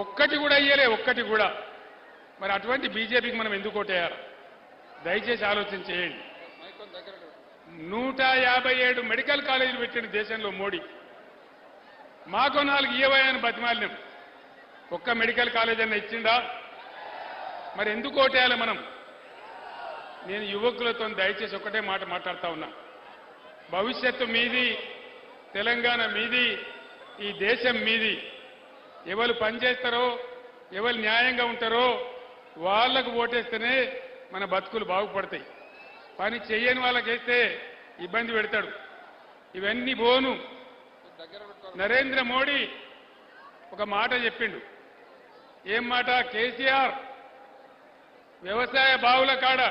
ఒక్కటి కూడా ఇయ్యలే, ఒక్కటి కూడా. మరి అటువంటి బీజేపీకి మనం ఎందుకు ఓటేయాలి? దయచేసి ఆలోచన చేయండి. 157 మెడికల్ కాలేజీలు పెట్టిన దేశంలో మోడీ. మాకో 4 ఇయ్యవని బతిమాలినాం. ఒక్క మెడికల్ కాలేజ్ అన్న ఇచ్చిండా? మరి ఎందుకు ఓటేయాలి మనం? నేను యువకులతో దయచేసి ఒకటే మాట మాట్లాడుతా ఉన్నా. భవిష్యత్తు మీది, తెలంగాణ మీది, ఈ దేశం మీది. ఎవరు పనిచేస్తారో, ఎవరు న్యాయంగా ఉంటారో వాళ్లకు ఓటేస్తేనే మన బతుకులు బాగుపడతాయి. పని చెయ్యని వాళ్ళకేస్తే ఇబ్బంది పెడతాడు. ఇవన్నీ పోను. నరేంద్ర మోడీ ఒక మాట చెప్పిండు. ఏం మాట? కేసీఆర్ వ్యవసాయ బావుల కాడ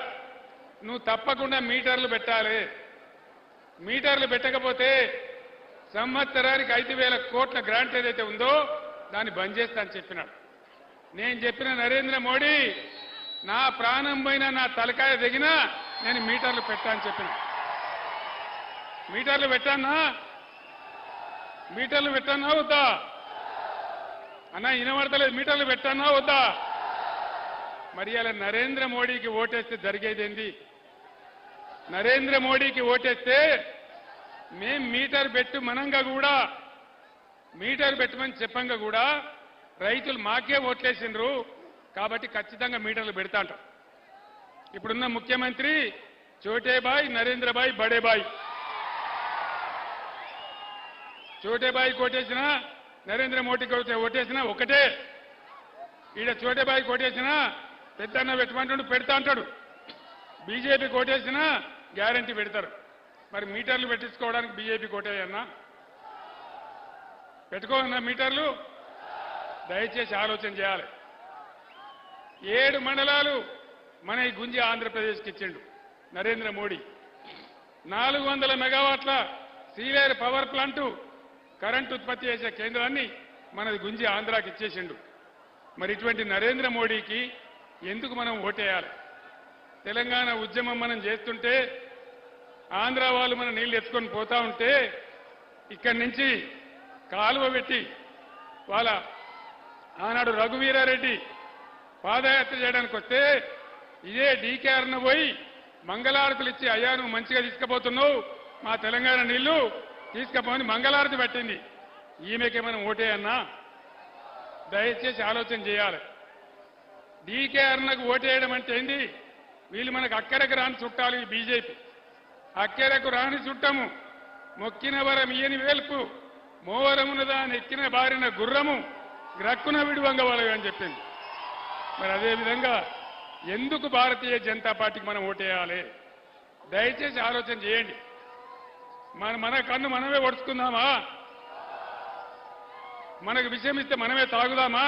నువ్వు తప్పకుండా మీటర్లు పెట్టాలి. మీటర్లు పెట్టకపోతే సంవత్సరానికి 5,000 కోట్ల గ్రాంట్ ఏదైతే ఉందో దాన్ని బంద్ చేస్తా అని చెప్పినాడు. నేను చెప్పిన నరేంద్ర మోడీ, నా ప్రాణం పోయినా నా తలకాయ దిగినా నేను మీటర్లు పెట్టా అని చెప్పిన. మీటర్లు పెట్టానా? మీటర్లు పెట్టానా వద్దా అన్నా? వినబడతలేదు. మీటర్లు పెట్టానా వద్దా? మరి అలా నరేంద్ర మోడీకి ఓటేస్తే జరిగేదేంది? నరేంద్ర మోడీకి ఓటేస్తే మేం మీటర్ పెట్టు మనంగా కూడా, మీటర్ పెట్టమని చెప్పంగా కూడా రైతులు మాకే ఓట్లేసిండ్రు కాబట్టి ఖచ్చితంగా మీటర్లు పెడతా అంటారు. ఇప్పుడున్న ముఖ్యమంత్రి చోటేబాయ్, నరేంద్రబాయ్, బడేబాయ్. చోటేబాయి కోటేసినా, నరేంద్ర మోడీకి ఓటేసినా ఒకటే. ఈడ చోటేబాయి కోటేసినా పెద్దన్న పెట్టమంటాడు, పెడతా అంటాడు. బీజేపీ కోటేసినా గ్యారంటీ పెడతారు. మరి మీటర్లు పెట్టించుకోవడానికి బీజేపీ కోటేయన్నా? పెట్టుకోవన్నా మీటర్లు? దయచేసి ఆలోచన చేయాలి. 7 మండలాలు మన ఈ గుంజి ఆంధ్రప్రదేశ్కి ఇచ్చిండు నరేంద్ర మోడీ. 400 మెగావాట్ల సీలేరు పవర్ ప్లాంటు కరెంటు ఉత్పత్తి చేసే కేంద్రాన్ని మనది గుంజి ఆంధ్రాకి ఇచ్చేసిండు. మరి ఇటువంటి నరేంద్ర మోడీకి ఎందుకు మనం ఓటేయాలి? తెలంగాణ ఉద్యమం మనం చేస్తుంటే ఆంధ్ర వాళ్ళు మన నీళ్లు ఎత్తుకొని పోతా ఉంటే ఇక్కడి నుంచి కాలువ పెట్టి వాళ్ళ ఆనాడు రఘువీరారెడ్డి పాదయాత్ర చేయడానికి వస్తే ఇదే డీకేఆర్ను పోయి మంగళారతులు ఇచ్చి, అయ్యా నువ్వు మంచిగా తీసుకుపోతున్నావు, మా తెలంగాణ నీళ్లు తీసుకుపోని మంగళారతి పట్టింది. ఈమెకే మనం ఓటేయన్నా? దయచేసి ఆలోచన చేయాలి. డీకేఆర్నకు ఓటేయడం అంటే ఏంది? వీళ్ళు మనకు అక్కరకు రాని చుట్టాలు. ఈ బీజేపీ అక్కరకు రాని చుట్టము, మొక్కిన వరం ఇయని వేల్పు, మోవరమునదాని ఎక్కిన బారిన గుర్రము, గ్రక్కున విడువంగ వాళ్ళవి అని చెప్పింది. మరి అదేవిధంగా ఎందుకు భారతీయ జనతా పార్టీకి మనం ఓటేయాలి? దయచేసి ఆలోచన చేయండి. మన కన్ను మనమే ఒడుచుకుందామా? మనకు విషయం ఇస్తే మనమే తాగుదామా?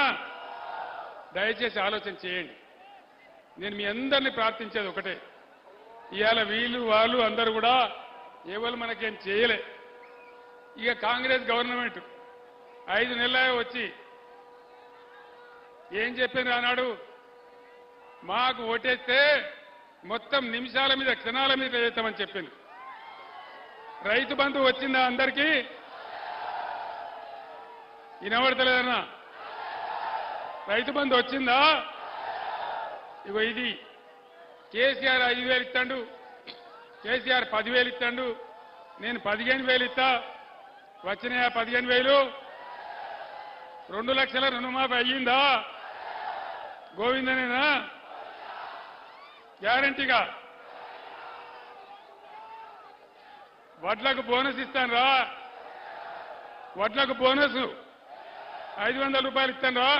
దయచేసి ఆలోచన చేయండి. నేను మీ అందరినీ ప్రార్థించేది ఒకటే. ఇవాళ వీళ్ళు వాళ్ళు అందరూ కూడా ఎవరు మనకేం చేయలే. ఇక కాంగ్రెస్ గవర్నమెంట్ 5 నెలలే వచ్చి ఏం చెప్పింది అన్నాడు? మాకు ఓటేస్తే మొత్తం నిమిషాల మీద, క్షణాల మీద చేస్తామని చెప్పింది. రైతు బంధు వచ్చిందా అందరికీ? వినబడతలేదన్నా? రైతు బంధు వచ్చిందా? ఇగో ఇది కేసీఆర్ 5,000 ఇస్తాడు, కేసీఆర్ 10,000 ఇస్తాడు, నేను 15,000 ఇస్తా. వచ్చినాయా 15,000? 2 లక్షల రుణమాఫీ అయ్యిందా? గోవిందనేనా? గ్యారంటీగా. వడ్లకు బోనస్ ఇస్తాను రా, వడ్లకు బోనస్ 500 రూపాయలు ఇస్తాను రా.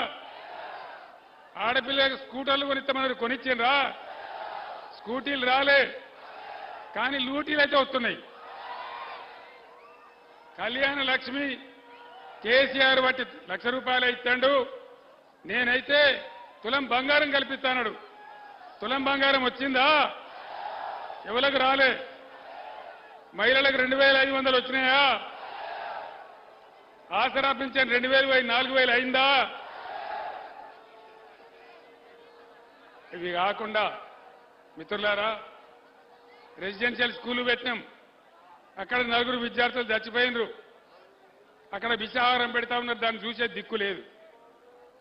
ఆడపిల్లలకు స్కూటర్లు కొనిస్తామన్నారు, కొనిచ్చిండ్రా? స్కూటీలు రాలే, కానీ లూటీలు అయితే వస్తున్నాయి. కళ్యాణ లక్ష్మి కేసీఆర్ బట్టి 1,00,000 రూపాయలు ఇస్తాడు. నేనైతే తులం బంగారం కల్పిస్తాడు. తులం బంగారం వచ్చిందా? ఎవరికి రాలే. మహిళలకు 2,500 వచ్చినాయా? ఆసరా పింఛన్ 2,000 పోయి 4,000 అయిందా? ఇవి కాకుండా మిత్రులారా, రెసిడెన్షియల్ స్కూలు పెట్టినాం. అక్కడ 4 విద్యార్థులు చచ్చిపోయినరు. అక్కడ విషాహారం పెడతా ఉన్నారు, దాన్ని చూసే దిక్కు లేదు.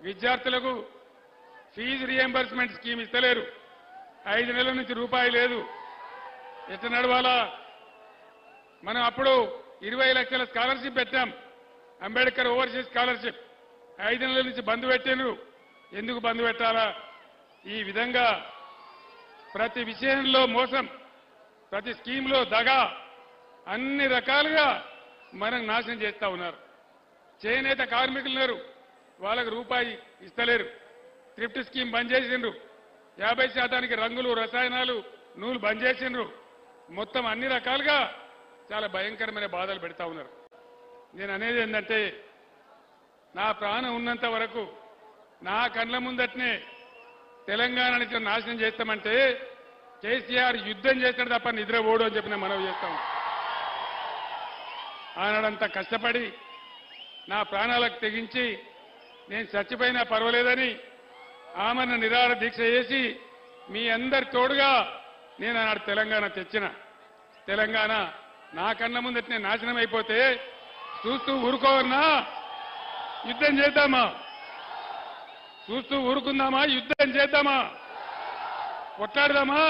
విద్యార్థులకు ఫీజు రియంబర్స్మెంట్ స్కీమ్ ఇస్తలేరు. 5 నెలల నుంచి రూపాయి లేదు. ఎట్లా నడవాలా? మనం అప్పుడు 20 లక్షల స్కాలర్షిప్ పెట్టాం. అంబేద్కర్ ఓవర్సీస్ స్కాలర్షిప్ 5 నెలల నుంచి బంద్ పెట్టారు. ఎందుకు బంద్ పెట్టాలా? ఈ విధంగా ప్రతి విషయంలో మోసం, ప్రతి స్కీమ్లో దగా, అన్ని రకాలుగా మనం నాశనం చేస్తా ఉన్నారు. చేనేత కార్మికులు ఉన్నారు, వాళ్ళకు రూపాయి ఇస్తలేరు. థ్రిఫ్ట్ స్కీమ్ బంద్ చేసిండ్రు. 50% రంగులు, రసాయనాలు, నూలు బంద్ చేసిండ్రు. మొత్తం అన్ని రకాలుగా చాలా భయంకరమైన బాధలు పెడతా ఉన్నారు. నేను అనేది ఏంటంటే, నా ప్రాణం ఉన్నంత వరకు నా కళ్ళ ముందటనే తెలంగాణని నాశనం చేస్తామంటే కేసీఆర్ యుద్ధం చేస్తాడు తప్ప నిద్ర పోడు అని చెప్పి నేను మనవి చేస్తాం. ఆనాడంతా కష్టపడి నా ప్రాణాలకు తెగించి నేను చచ్చిపోయినా పర్వాలేదని ఆమరణ నిరాహార దీక్ష చేసి మీ అందరి తోడుగా నేను ఆనాడు తెలంగాణ తెచ్చిన. తెలంగాణ నా కళ్ళ ముందటనే నాశనం అయిపోతే చూస్తూ ఊరుకోవన్నా? యుద్ధం చేద్దామా? చూస్తూ ఊరుకుందామా? యుద్ధం చేద్దామా? కొట్లాడదామా?